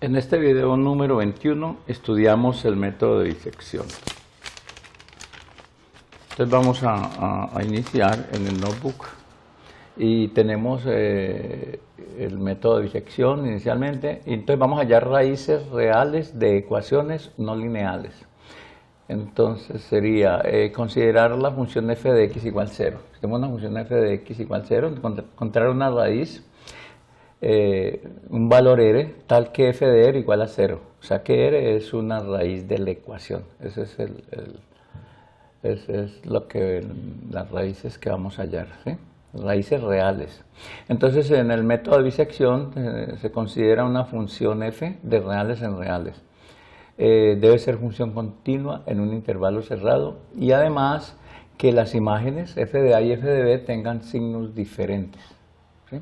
En este video número 21 estudiamos el método de disección. Entonces vamos a iniciar en el notebook y tenemos el método de disección inicialmente. Y entonces vamos a hallar raíces reales de ecuaciones no lineales. Entonces sería considerar la función f de x igual 0. Si tenemos una función f de x igual 0, encontrar una raíz, un valor r, tal que f de r igual a 0. O sea que r es una raíz de la ecuación. Ese es las raíces que vamos a hallar, ¿sí? Raíces reales. Entonces en el método de bisección se considera una función f de reales en reales. Debe ser función continua en un intervalo cerrado y además que las imágenes f de a y f de b tengan signos diferentes, ¿sí?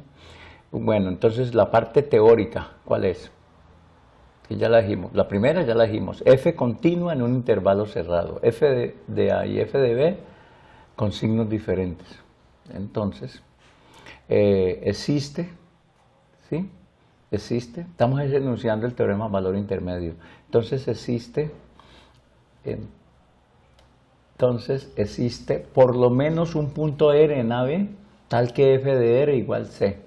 Bueno, entonces la parte teórica, ¿cuál es? Que ya la dijimos. La primera ya la dijimos, f continua en un intervalo cerrado, f de a y f de b con signos diferentes. Entonces, existe, ¿sí? Existe, estamos enunciando el teorema valor intermedio. Entonces existe por lo menos un punto R en AB tal que f de R igual C.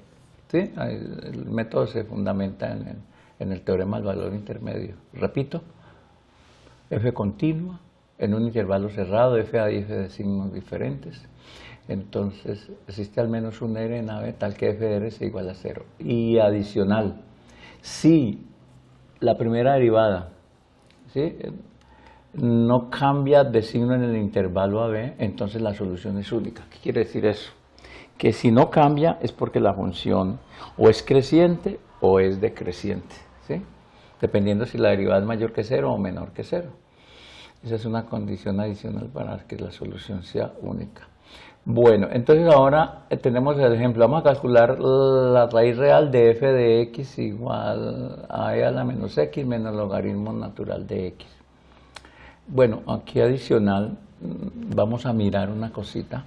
¿Sí? El método se fundamenta en el teorema del valor intermedio. Repito, f continua en un intervalo cerrado, f a y f de signos diferentes. Entonces existe al menos un R en AB tal que f de R sea igual a 0. Y adicional, si la primera derivada, ¿sí?, no cambia de signo en el intervalo AB, entonces la solución es única. ¿Qué quiere decir eso? Que si no cambia es porque la función o es creciente o es decreciente, ¿sí? Dependiendo si la derivada es mayor que 0 o menor que 0. Esa es una condición adicional para que la solución sea única. Bueno, entonces ahora tenemos el ejemplo. Vamos a calcular la raíz real de f de x igual a e a la menos x menos logaritmo natural de x. Bueno, aquí adicional vamos a mirar una cosita,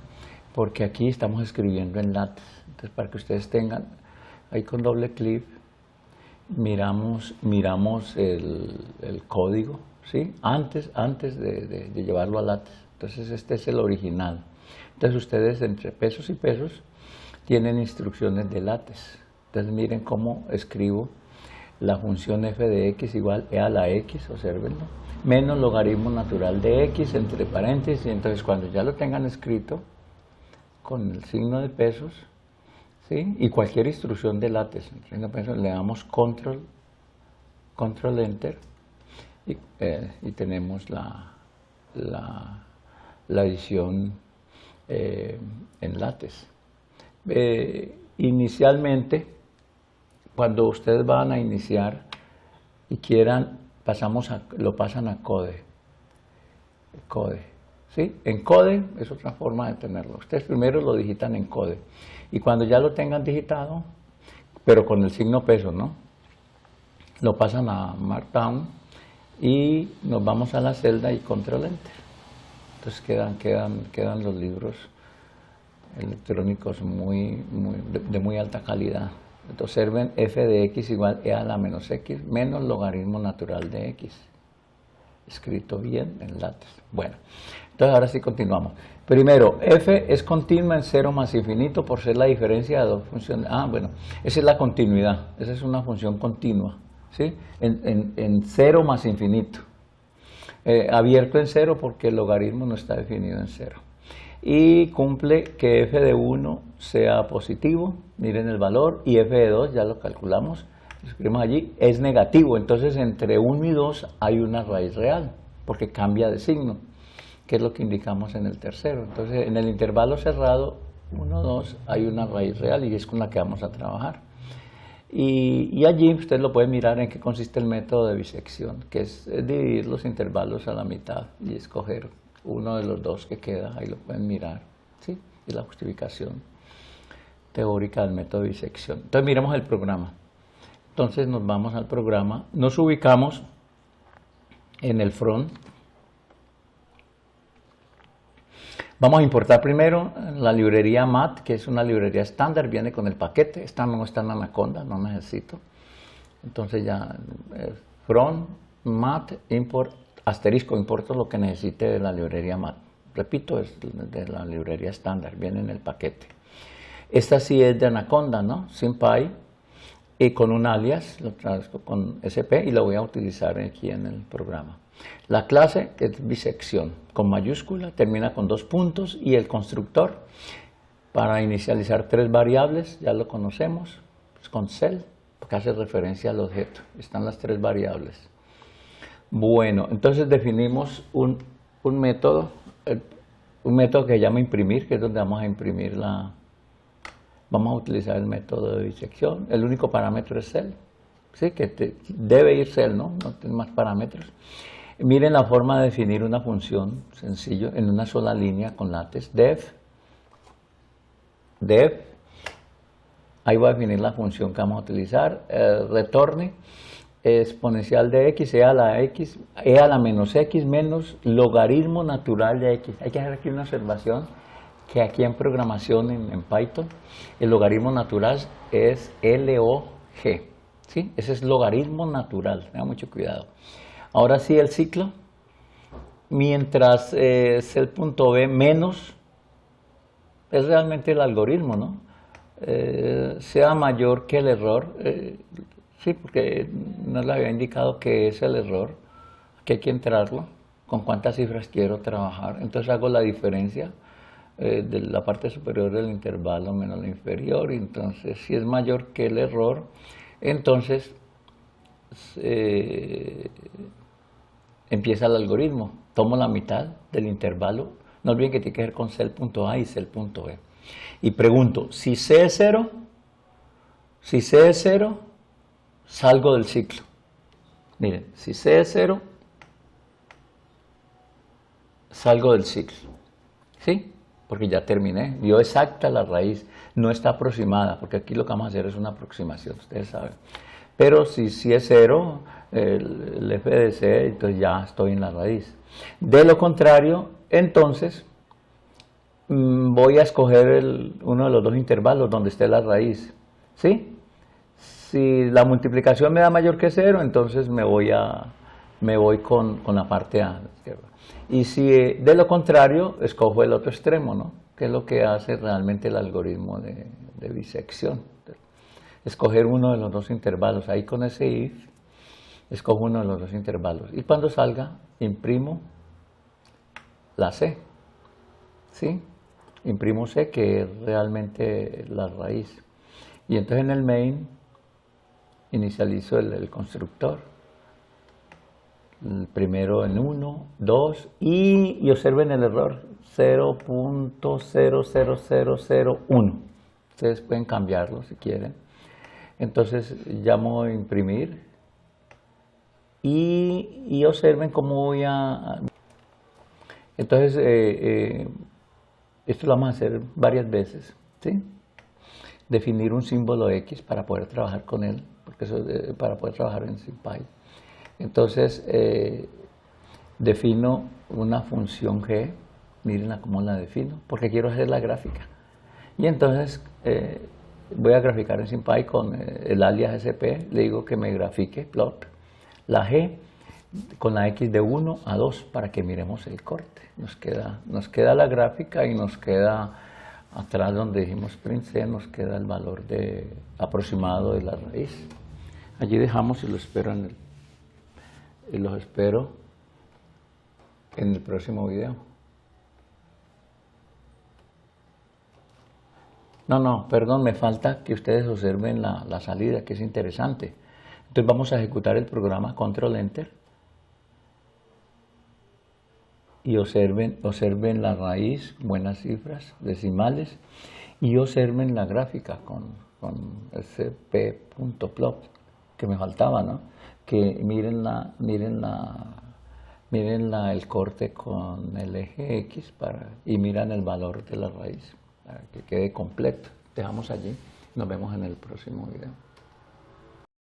porque aquí estamos escribiendo en látex. Entonces, para que ustedes tengan, ahí con doble clic, miramos el código, ¿sí? Antes de llevarlo a látex. Entonces, este es el original. Entonces, ustedes entre pesos y pesos tienen instrucciones de látex. Entonces, miren cómo escribo la función f de x igual e a la x, observenlo, menos logaritmo natural de x entre paréntesis. Y entonces, cuando ya lo tengan escrito con el signo de pesos, ¿sí?, y cualquier instrucción de látex, le damos control enter y tenemos la edición en látex. Inicialmente, cuando ustedes van a iniciar y quieran, lo pasan a code, ¿sí? En code es otra forma de tenerlo. Ustedes primero lo digitan en code y cuando ya lo tengan digitado, pero con el signo peso, ¿no?, lo pasan a Markdown y nos vamos a la celda y control enter. Entonces quedan los libros electrónicos de muy alta calidad. Entonces observen f de x igual e a la menos x menos logaritmo natural de x. Escrito bien en látex. Bueno, entonces ahora sí continuamos. Primero, f es continua en 0 más infinito por ser la diferencia de dos funciones. Bueno, esa es la continuidad. Esa es una función continua, ¿sí? En 0 más infinito. Abierto en 0 porque el logaritmo no está definido en 0. Y cumple que f de 1 sea positivo, miren el valor, y f de 2, ya lo calculamos, lo escribimos allí, es negativo. Entonces entre 1 y 2 hay una raíz real, porque cambia de signo, que es lo que indicamos en el tercero. Entonces en el intervalo cerrado 1, 2 hay una raíz real y es con la que vamos a trabajar. Y allí usted lo puede mirar en qué consiste el método de bisección, que es dividir los intervalos a la mitad y escoger uno de los dos que queda. Ahí lo pueden mirar, ¿sí? Y la justificación teórica del método de bisección. Entonces miremos el programa. Entonces nos vamos al programa, nos ubicamos en el front. Vamos a importar primero la librería MAT, que es una librería estándar, viene con el paquete. Esta no está en Anaconda, no necesito. Entonces ya, from, mat, import, asterisco, importo lo que necesite de la librería mat. Repito, es de la librería estándar, viene en el paquete. Esta sí es de Anaconda, ¿no? SymPy, y con un alias, lo traduzco con SP y lo voy a utilizar aquí en el programa. La clase es bisección, con mayúscula, termina con 2 puntos, y el constructor, para inicializar 3 variables, ya lo conocemos, pues con cell, que hace referencia al objeto. Están las 3 variables. Bueno, entonces definimos un método que se llama imprimir, que es donde vamos a imprimir vamos a utilizar el método de bisección. El único parámetro es cell, ¿sí? Que debe ir cell, ¿no? No tiene más parámetros. Miren la forma de definir una función, sencillo, en una sola línea con látex. Def, ahí voy a definir la función que vamos a utilizar. Retorne exponencial de x, e a la menos x menos logaritmo natural de x. Hay que hacer aquí una observación, que aquí en programación en Python, el logaritmo natural es LOG, ¿sí? Ese es logaritmo natural, tenga mucho cuidado. Ahora sí, el ciclo, mientras es el punto B menos, es realmente el algoritmo, ¿no? Sea mayor que el error, sí, porque nos le había indicado que es el error, que hay que entrarlo, con cuántas cifras quiero trabajar. Entonces hago la diferencia de la parte superior del intervalo menos la inferior, y entonces si es mayor que el error, entonces empieza el algoritmo. Tomo la mitad del intervalo, no olviden que tiene que ver con cell.a y cell.b, y pregunto, si C es 0, salgo del ciclo. Miren, si C es 0, salgo del ciclo, ¿sí? Porque ya terminé, dio exacta la raíz, no está aproximada, porque aquí lo que vamos a hacer es una aproximación, ustedes saben. Pero si es 0, el f de c, entonces ya estoy en la raíz. De lo contrario, entonces voy a escoger uno de los 2 intervalos donde esté la raíz, ¿sí? Si la multiplicación me da mayor que 0, entonces me voy con la parte A. Y si de lo contrario, escojo el otro extremo, ¿no? Que es lo que hace realmente el algoritmo de bisección. Escoger uno de los 2 intervalos. Ahí con ese if, escojo uno de los 2 intervalos. Y cuando salga, imprimo la C, ¿sí? Imprimo C, que es realmente la raíz. Y entonces en el main inicializo el constructor. El primero en 1, 2, y observen el error, 0.00001. Ustedes pueden cambiarlo si quieren. Entonces llamo a imprimir y observen cómo voy a... Entonces, esto lo vamos a hacer varias veces, ¿sí? Definir un símbolo X para poder trabajar con él, porque eso es para poder trabajar en SymPy. Entonces, defino una función G, mírenla cómo la defino, porque quiero hacer la gráfica. Y entonces voy a graficar en SymPy con el alias SP, le digo que me grafique, plot, la G con la X de 1 a 2 para que miremos el corte. Nos queda la gráfica y nos queda atrás donde dijimos print C, nos queda el valor aproximado de la raíz. Allí dejamos y los espero en el próximo video. No, perdón, me falta que ustedes observen la salida, que es interesante. Entonces vamos a ejecutar el programa, Control Enter, y observen la raíz, buenas cifras, decimales, y observen la gráfica con sp.plot, que me faltaba, ¿no? Que miren el corte con el eje X y miran el valor de la raíz para que quede completo. Dejamos allí, nos vemos en el próximo video.